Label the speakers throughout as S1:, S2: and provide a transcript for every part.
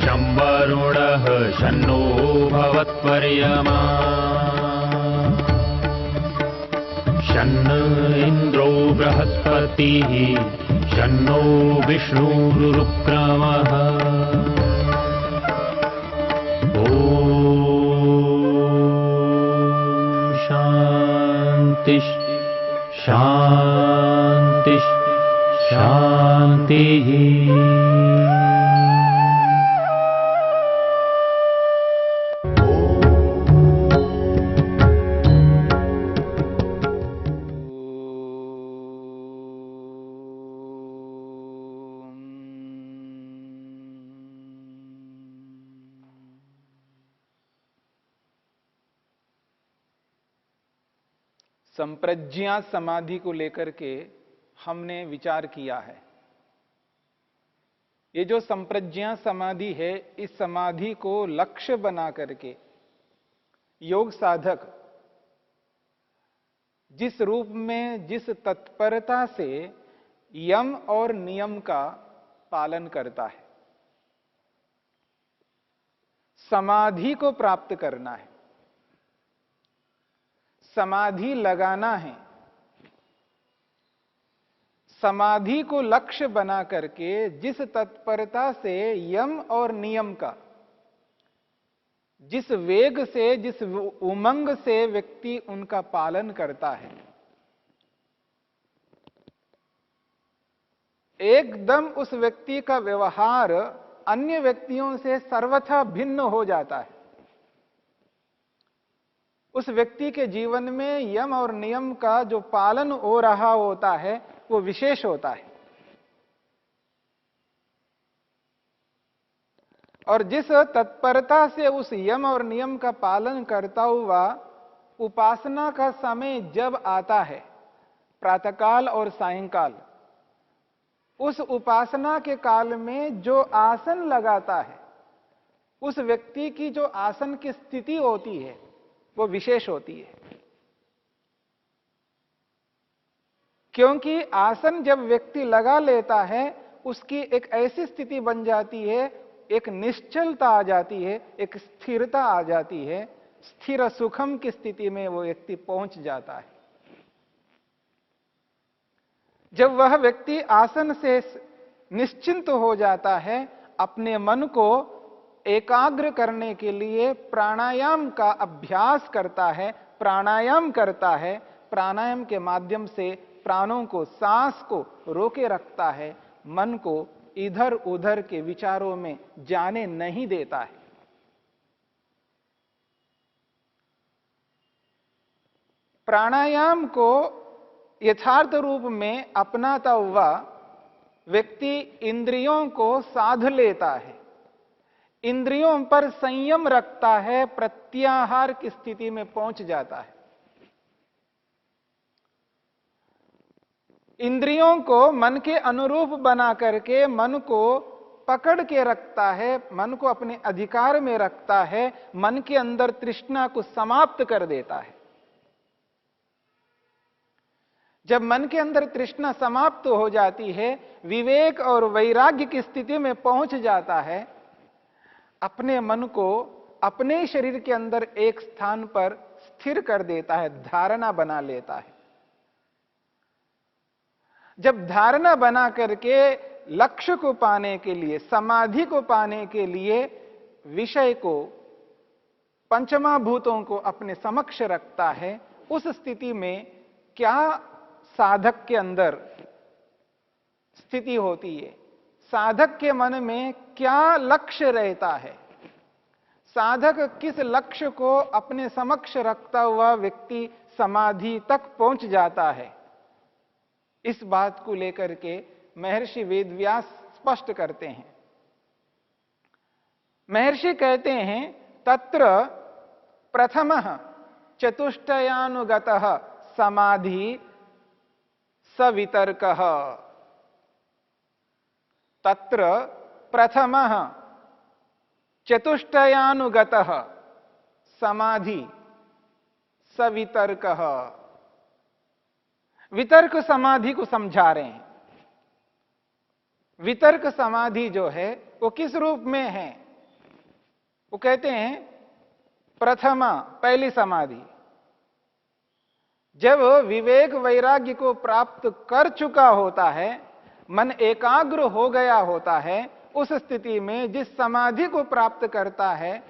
S1: शं वरुणः शन्नो भवत्वर्यमा शन्न इन्द्रो बृहस्पतिः शन्नो विष्णुरुक्रमः ॐ शान्ति शान्ति शान्तिः।
S2: संप्रज्ञा समाधि को लेकर के हमने विचार किया है। ये जो संप्रज्ञा समाधि है, इस समाधि को लक्ष्य बना करके योग साधक जिस रूप में, जिस तत्परता से यम और नियम का पालन करता है, समाधि को प्राप्त करना है, समाधि लगाना है, समाधि को लक्ष्य बना करके जिस तत्परता से यम और नियम का, जिस वेग से, जिस उमंग से व्यक्ति उनका पालन करता है, एकदम उस व्यक्ति का व्यवहार अन्य व्यक्तियों से सर्वथा भिन्न हो जाता है। उस व्यक्ति के जीवन में यम और नियम का जो पालन हो रहा होता है वो विशेष होता है। और जिस तत्परता से उस यम और नियम का पालन करता हुआ उपासना का समय जब आता है, प्रातःकाल और सायंकाल, उस उपासना के काल में जो आसन लगाता है, उस व्यक्ति की जो आसन की स्थिति होती है वो विशेष होती है। क्योंकि आसन जब व्यक्ति लगा लेता है, उसकी एक ऐसी स्थिति बन जाती है, एक निश्चलता आ जाती है, एक स्थिरता आ जाती है, स्थिर सुखम की स्थिति में वो व्यक्ति पहुंच जाता है। जब वह व्यक्ति आसन से निश्चिंत हो जाता है, अपने मन को एकाग्र करने के लिए प्राणायाम का अभ्यास करता है, प्राणायाम करता है, प्राणायाम के माध्यम से प्राणों को, सांस को रोके रखता है, मन को इधर उधर के विचारों में जाने नहीं देता है। प्राणायाम को यथार्थ रूप में अपनाता हुआ व्यक्ति इंद्रियों को साध लेता है, इंद्रियों पर संयम रखता है, प्रत्याहार की स्थिति में पहुंच जाता है। इंद्रियों को मन के अनुरूप बना करके मन को पकड़ के रखता है, मन को अपने अधिकार में रखता है, मन के अंदर तृष्णा को समाप्त कर देता है। जब मन के अंदर तृष्णा समाप्त हो जाती है, विवेक और वैराग्य की स्थिति में पहुंच जाता है, अपने मन को अपने शरीर के अंदर एक स्थान पर स्थिर कर देता है, धारणा बना लेता है। जब धारणा बना करके लक्ष्य को पाने के लिए, समाधि को पाने के लिए विषय को, पंचमहाभूतों को अपने समक्ष रखता है, उस स्थिति में क्या साधक के अंदर स्थिति होती है, साधक के मन में क्या लक्ष्य रहता है, साधक किस लक्ष्य को अपने समक्ष रखता हुआ व्यक्ति समाधि तक पहुंच जाता है, इस बात को लेकर के महर्षि वेदव्यास स्पष्ट करते हैं। महर्षि कहते हैं, तत्र प्रथमः चतुष्टयानुगतः समाधि सवितर्कः। तत्र प्रथमः चतुष्टयानुगतः समाधि सवितर्कः। वितर्क समाधि को समझा रहे हैं। वितर्क समाधि जो है वो किस रूप में है? वो कहते हैं प्रथमा, पहली समाधि, जब विवेक वैराग्य को प्राप्त कर चुका होता है, मन एकाग्र हो गया होता है, उस स्थिति में जिस समाधि को प्राप्त करता है,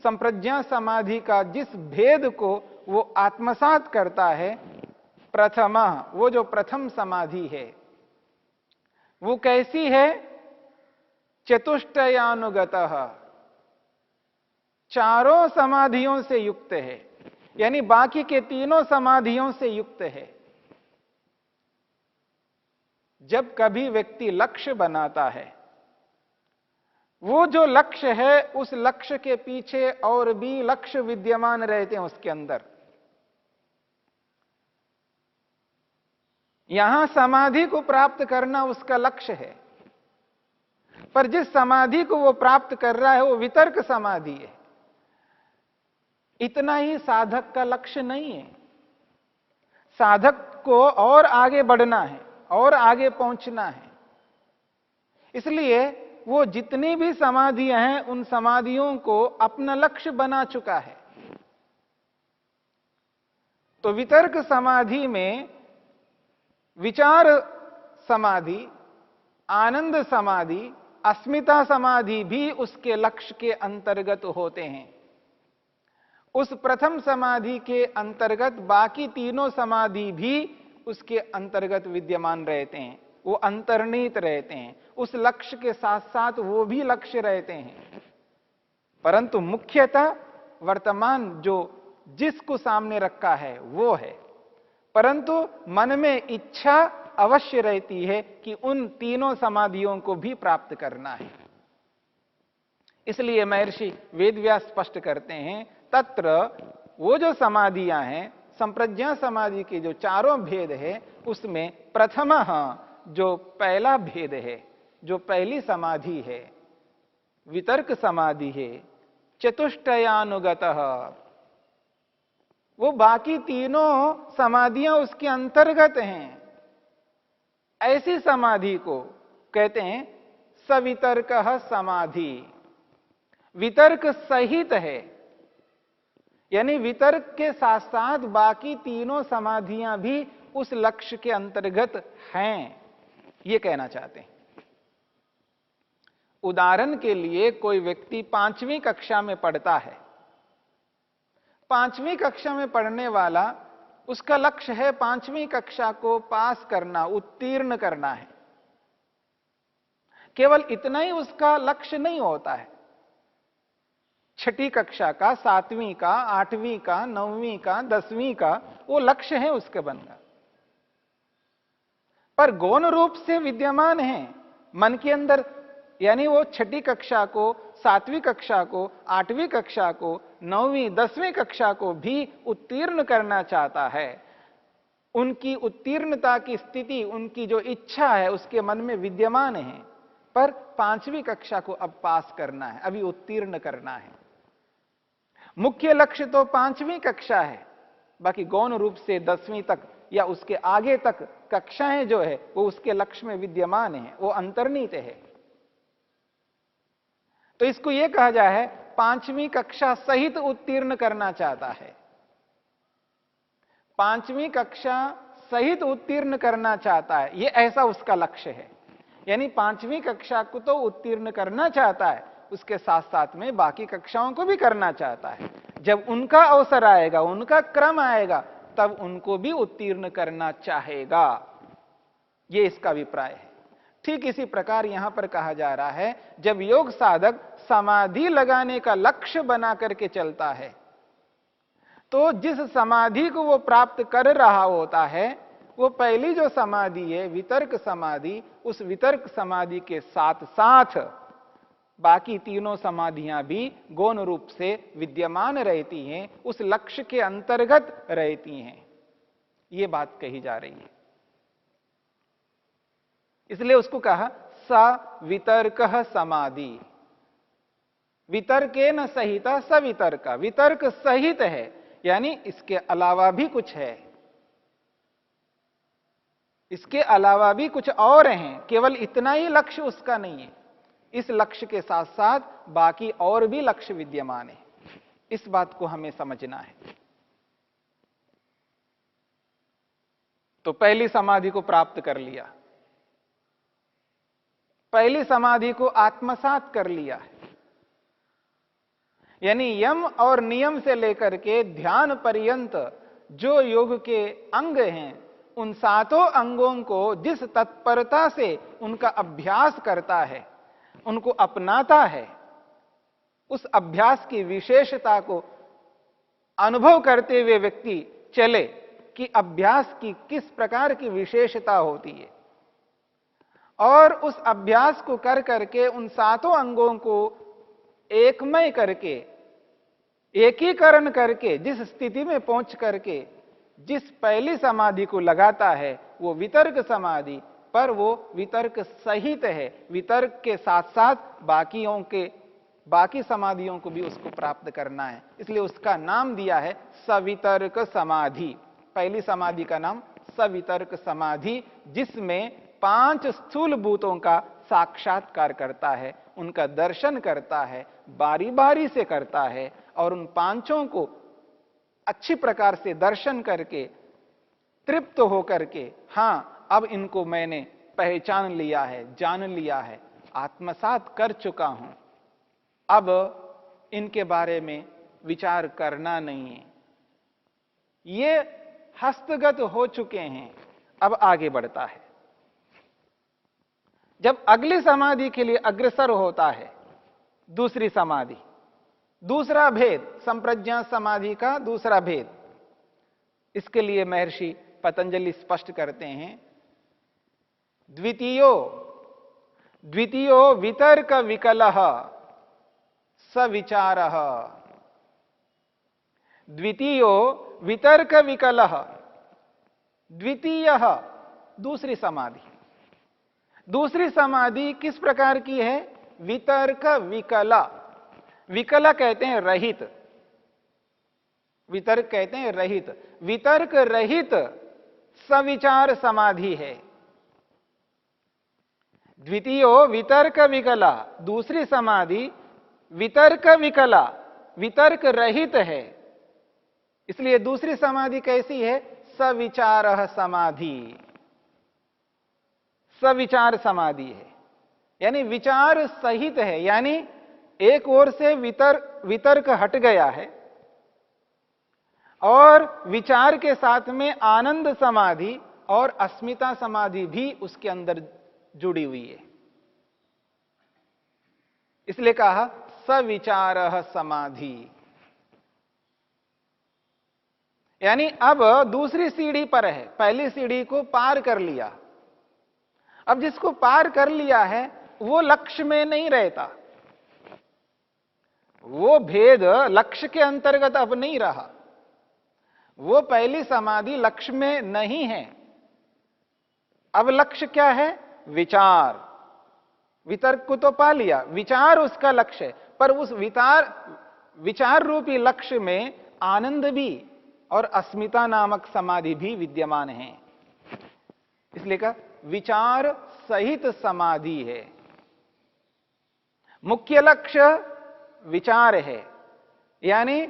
S2: संप्रज्ञा समाधि का जिस भेद को वो आत्मसात करता है, प्रथमा, वो जो प्रथम समाधि है, वो कैसी है? चतुष्टयानुगतः, चारों समाधियों से युक्त है, यानी बाकी के तीनों समाधियों से युक्त है। जब कभी व्यक्ति लक्ष्य बनाता है, वो जो लक्ष्य है, उस लक्ष्य के पीछे और भी लक्ष्य विद्यमान रहते हैं उसके अंदर। यहां समाधि को प्राप्त करना उसका लक्ष्य है, पर जिस समाधि को वो प्राप्त कर रहा है वो वितर्क समाधि है। इतना ही साधक का लक्ष्य नहीं है। साधक को और आगे बढ़ना है और आगे पहुंचना है, इसलिए वो जितनी भी समाधियां हैं उन समाधियों को अपना लक्ष्य बना चुका है। तो वितर्क समाधि में विचार समाधि, आनंद समाधि, अस्मिता समाधि भी उसके लक्ष्य के अंतर्गत होते हैं। उस प्रथम समाधि के अंतर्गत बाकी तीनों समाधि भी उसके अंतर्गत विद्यमान रहते हैं, वो अंतर्निहित रहते हैं, उस लक्ष्य के साथ साथ वो भी लक्ष्य रहते हैं। परंतु मुख्यतः वर्तमान जो जिसको सामने रखा है वो है, परंतु मन में इच्छा अवश्य रहती है कि उन तीनों समाधियों को भी प्राप्त करना है। इसलिए महर्षि वेदव्यास स्पष्ट करते हैं, तत्र वो जो समाधियां हैं, संप्रज्ञा समाधि के जो चारों भेद है, उसमें प्रथमः, जो पहला भेद है, जो पहली समाधि है, वितर्क समाधि है, चतुष्टयानुगतः, वो बाकी तीनों समाधियां उसके अंतर्गत हैं। ऐसी समाधि को कहते हैं सवितर्कः समाधि, वितर्क सहित है, यानी वितर्क के साथ साथ बाकी तीनों समाधियां भी उस लक्ष्य के अंतर्गत हैं, ये कहना चाहते हैं। उदाहरण के लिए कोई व्यक्ति 5वीं कक्षा में पढ़ता है। 5वीं कक्षा में पढ़ने वाला, उसका लक्ष्य है 5वीं कक्षा को पास करना, उत्तीर्ण करना है। केवल इतना ही उसका लक्ष्य नहीं होता है। 6ठी कक्षा का, 7वीं का, 8वीं का, 9वीं का, 10वीं का वो लक्ष्य है उसके बनना, पर गौण रूप से विद्यमान है मन के अंदर। यानी वो 6ठी कक्षा को, 7वीं कक्षा को, 8वीं कक्षा को, 9वीं 10वीं कक्षा को भी उत्तीर्ण करना चाहता है। उनकी उत्तीर्णता की स्थिति, उनकी जो इच्छा है उसके मन में विद्यमान है, पर 5वीं कक्षा को अब पास करना है, अभी उत्तीर्ण करना है। मुख्य लक्ष्य तो 5वीं कक्षा है, बाकी गौण रूप से 10वीं तक या उसके आगे तक कक्षाएं जो है वो उसके लक्ष्य में विद्यमान है, वो अंतर्निहित है। तो इसको यह कहा जाए है 5वीं कक्षा सहित उत्तीर्ण करना चाहता है। 5वीं कक्षा सहित उत्तीर्ण करना चाहता है, यह ऐसा उसका लक्ष्य है। यानी 5वीं कक्षा को तो उत्तीर्ण करना चाहता है, उसके साथ साथ में बाकी कक्षाओं को भी करना चाहता है। जब उनका अवसर आएगा, उनका क्रम आएगा, तब उनको भी उत्तीर्ण करना चाहेगा, यह इसका अभिप्राय है। ठीक इसी प्रकार यहां पर कहा जा रहा है, जब योग साधक समाधि लगाने का लक्ष्य बना करके चलता है, तो जिस समाधि को वो प्राप्त कर रहा होता है, वो पहली जो समाधि है वितर्क समाधि, उस वितर्क समाधि के साथ साथ बाकी तीनों समाधियां भी गौण रूप से विद्यमान रहती हैं, उस लक्ष्य के अंतर्गत रहती हैं। ये बात कही जा रही है। इसलिए उसको कहा सवितर्कः समाधि, वितर्केन सहित सवितर्क, वितर्क सहित है, यानी इसके अलावा भी कुछ है, इसके अलावा भी कुछ और हैं, केवल इतना ही लक्ष्य उसका नहीं है। इस लक्ष्य के साथ साथ बाकी और भी लक्ष्य विद्यमान है। इस बात को हमें समझना है। तो पहली समाधि को प्राप्त कर लिया, पहली समाधि को आत्मसात कर लिया है। यानी यम और नियम से लेकर के ध्यान पर्यंत जो योग के अंग हैं, उन सातों अंगों को जिस तत्परता से उनका अभ्यास करता है, उनको अपनाता है, उस अभ्यास की विशेषता को अनुभव करते हुए व्यक्ति चले कि अभ्यास की किस प्रकार की विशेषता होती है, और उस अभ्यास को कर करके उन सातों अंगों को एकमय करके, एकीकरण करके जिस स्थिति में पहुंच करके जिस पहली समाधि को लगाता है, वो वितर्क समाधि, पर वो वितर्क सहित है। वितर्क के साथ साथ बाकी समाधियों को भी उसको प्राप्त करना है। इसलिए उसका नाम दिया है सवितर्क समाधि। पहली समाधि का नाम सवितर्क समाधि, जिसमें 5 स्थूल भूतों का साक्षात्कार करता है, उनका दर्शन करता है, बारी बारी से करता है, और उन पांचों को अच्छी प्रकार से दर्शन करके तृप्त होकर के, हां अब इनको मैंने पहचान लिया है, जान लिया है, आत्मसात कर चुका हूं, अब इनके बारे में विचार करना नहीं है, ये हस्तगत हो चुके हैं, अब आगे बढ़ता है। जब अगली समाधि के लिए अग्रसर होता है, दूसरी समाधि, दूसरा भेद, संप्रज्ञा समाधि का दूसरा भेद, इसके लिए महर्षि पतंजलि स्पष्ट करते हैं, द्वितीयो वितर्क विकलः सविचारः। द्वितीयो वितर्क विकलः, द्वितीय दूसरी समाधि। दूसरी समाधि किस प्रकार की है? वितर्क विकला। विकला कहते हैं रहित, वितर्क कहते हैं रहित, वितर्क रहित सविचार समाधि है। द्वितीयो वितर्क विकला, दूसरी समाधि वितर्क विकला, वितर्क रहित है। इसलिए दूसरी समाधि कैसी है? सविचार समाधि, सविचार समाधि है, यानी विचार सहित है। यानी एक ओर से वितर्क हट गया है और विचार के साथ में आनंद समाधि और अस्मिता समाधि भी उसके अंदर जुड़ी हुई है। इसलिए कहा सविचार समाधि। यानी अब दूसरी सीढ़ी पर है, पहली सीढ़ी को पार कर लिया। अब जिसको पार कर लिया है वो लक्ष्य में नहीं रहता, वो भेद लक्ष्य के अंतर्गत अब नहीं रहा, वो पहली समाधि लक्ष्य में नहीं है। अब लक्ष्य क्या है? विचार। वितर्क को तो पा लिया, विचार उसका लक्ष्य है, पर उस विचार रूपी लक्ष्य में आनंद भी और अस्मिता नामक समाधि भी विद्यमान है। इसलिए कहा विचार सहित समाधि है। मुख्य लक्ष्य विचार है, यानी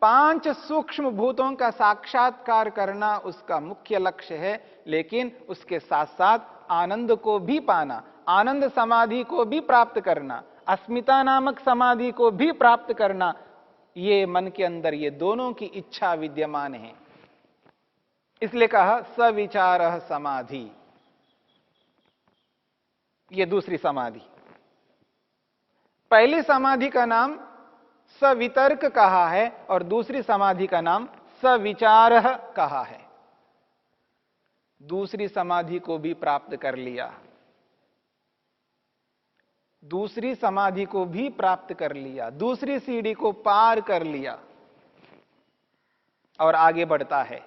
S2: 5 सूक्ष्म भूतों का साक्षात्कार करना उसका मुख्य लक्ष्य है, लेकिन उसके साथ साथ आनंद को भी पाना, आनंद समाधि को भी प्राप्त करना, अस्मिता नामक समाधि को भी प्राप्त करना, ये मन के अंदर ये दोनों की इच्छा विद्यमान है। इसलिए कहा सविचार समाधि। ये दूसरी समाधि। पहली समाधि का नाम सवितर्क कहा है और दूसरी समाधि का नाम सविचार कहा है। दूसरी समाधि को भी प्राप्त कर लिया, दूसरी समाधि को भी प्राप्त कर लिया, दूसरी सीढ़ी को पार कर लिया और आगे बढ़ता है।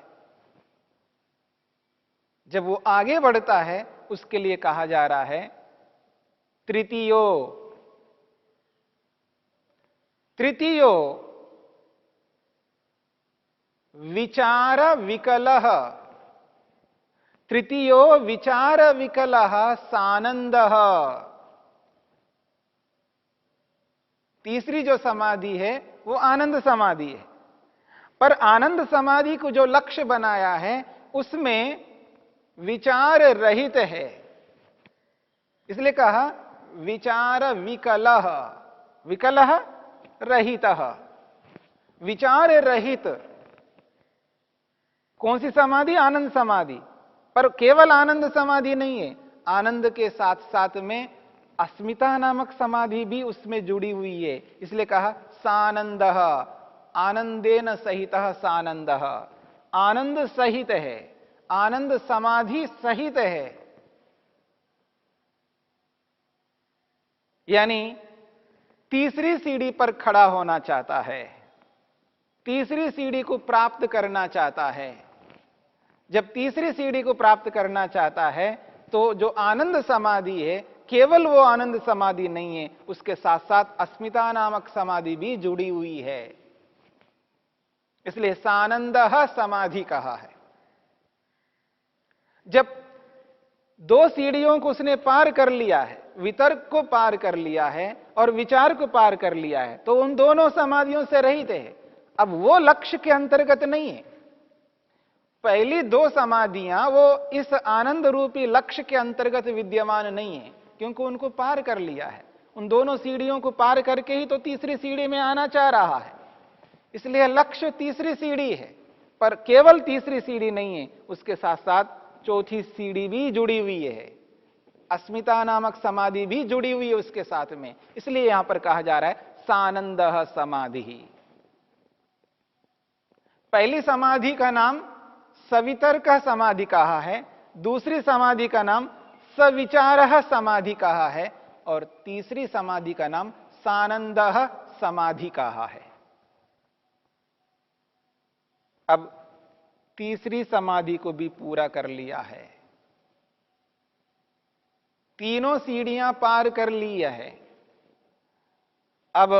S2: जब वो आगे बढ़ता है उसके लिए कहा जा रहा है तृतीयो विचार विकलः। तृतीयो विचार विकलः सानंदः। तीसरी जो समाधि है वो आनंद समाधि है। पर आनंद समाधि को जो लक्ष्य बनाया है उसमें विचार रहित है, इसलिए कहा विचार विकलः, विकलः रहितः, विचार रहित। कौन सी समाधि? आनंद समाधि। पर केवल आनंद समाधि नहीं है, आनंद के साथ साथ में अस्मिता नामक समाधि भी उसमें जुड़ी हुई है, इसलिए कहा सानंदः, आनंदेन सहितः सानंदः, आनंद सहित है, आनंद समाधि सहित है। यानी तीसरी सीढ़ी पर खड़ा होना चाहता है, तीसरी सीढ़ी को प्राप्त करना चाहता है। जब तीसरी सीढ़ी को प्राप्त करना चाहता है तो जो आनंद समाधि है केवल वो आनंद समाधि नहीं है, उसके साथ साथ अस्मिता नामक समाधि भी जुड़ी हुई है, इसलिए सानंदः समाधि कहा है। जब दो सीढ़ियों को उसने पार कर लिया है, वितर्क को पार कर लिया है और विचार को पार कर लिया है, तो उन दोनों समाधियों से रहित है। अब वो लक्ष्य के अंतर्गत नहीं है। पहली दो समाधियां वो इस आनंद रूपी लक्ष्य के अंतर्गत विद्यमान नहीं है, क्योंकि उनको पार कर लिया है। उन दोनों सीढ़ियों को पार करके ही तो तीसरी सीढ़ी में आना चाह रहा है, इसलिए लक्ष्य तीसरी सीढ़ी है। पर केवल तीसरी सीढ़ी नहीं है, उसके साथ साथ चौथी सीढ़ी भी जुड़ी हुई है, अस्मिता नामक समाधि भी जुड़ी हुई है उसके साथ में, इसलिए यहां पर कहा जा रहा है सानंदः समाधि। पहली समाधि का नाम सवितर्क समाधि कहा है, दूसरी समाधि का नाम सविचारः समाधि कहा है और तीसरी समाधि का नाम सानंदः समाधि कहा है। अब तीसरी समाधि को भी पूरा कर लिया है, तीनों सीढ़ियां पार कर ली है। अब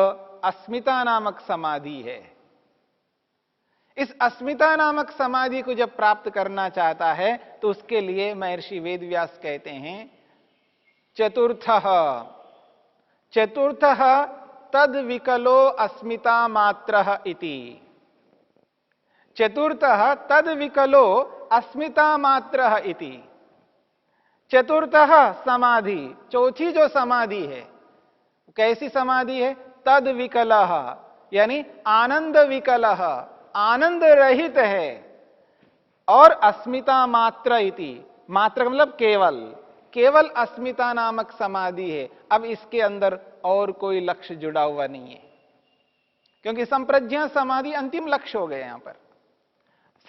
S2: अस्मिता नामक समाधि है। इस अस्मिता नामक समाधि को जब प्राप्त करना चाहता है तो उसके लिए महर्षि वेदव्यास कहते हैं चतुर्थः, चतुर्थः तद विकलो अस्मिता मात्रः इति। चतुर्थः तद विकलो अस्मिता मात्रः इति। चतुर्थः समाधि, चौथी जो समाधि है कैसी समाधि है? तद विकलः, यानी आनंद विकलः, आनंद रहित है, और अस्मिता मात्र इति, मात्र मतलब केवल, केवल अस्मिता नामक समाधि है। अब इसके अंदर और कोई लक्ष्य जुड़ा हुआ नहीं है, क्योंकि संप्रज्ञा समाधि अंतिम लक्ष्य हो गए। यहां पर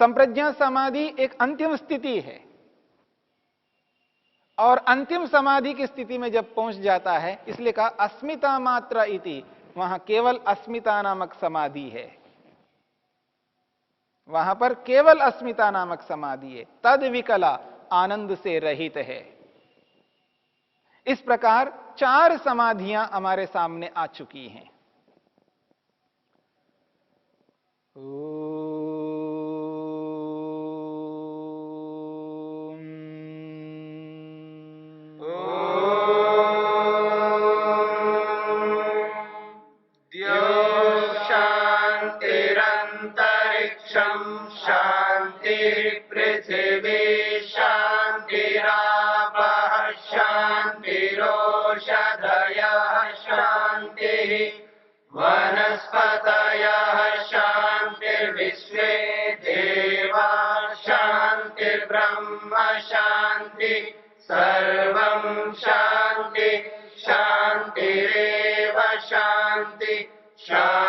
S2: संप्रज्ञा समाधि एक अंतिम स्थिति है, और अंतिम समाधि की स्थिति में जब पहुंच जाता है, इसलिए कहा अस्मिता मात्र इति, वहां केवल अस्मिता नामक समाधि है, वहां पर केवल अस्मिता नामक समाधि है। तद विकला, आनंद से रहित है। इस प्रकार चार समाधियां हमारे सामने आ चुकी हैं।
S3: पृथिवी शान्तिरापः शान्तिरोषधयः शान्तिः वनस्पतयः शान्तिर्विश्वे देवा शान्तिर्ब्रह्म शान्ति सर्वं शान्ति शान्तिरेव शान्ति शान्ति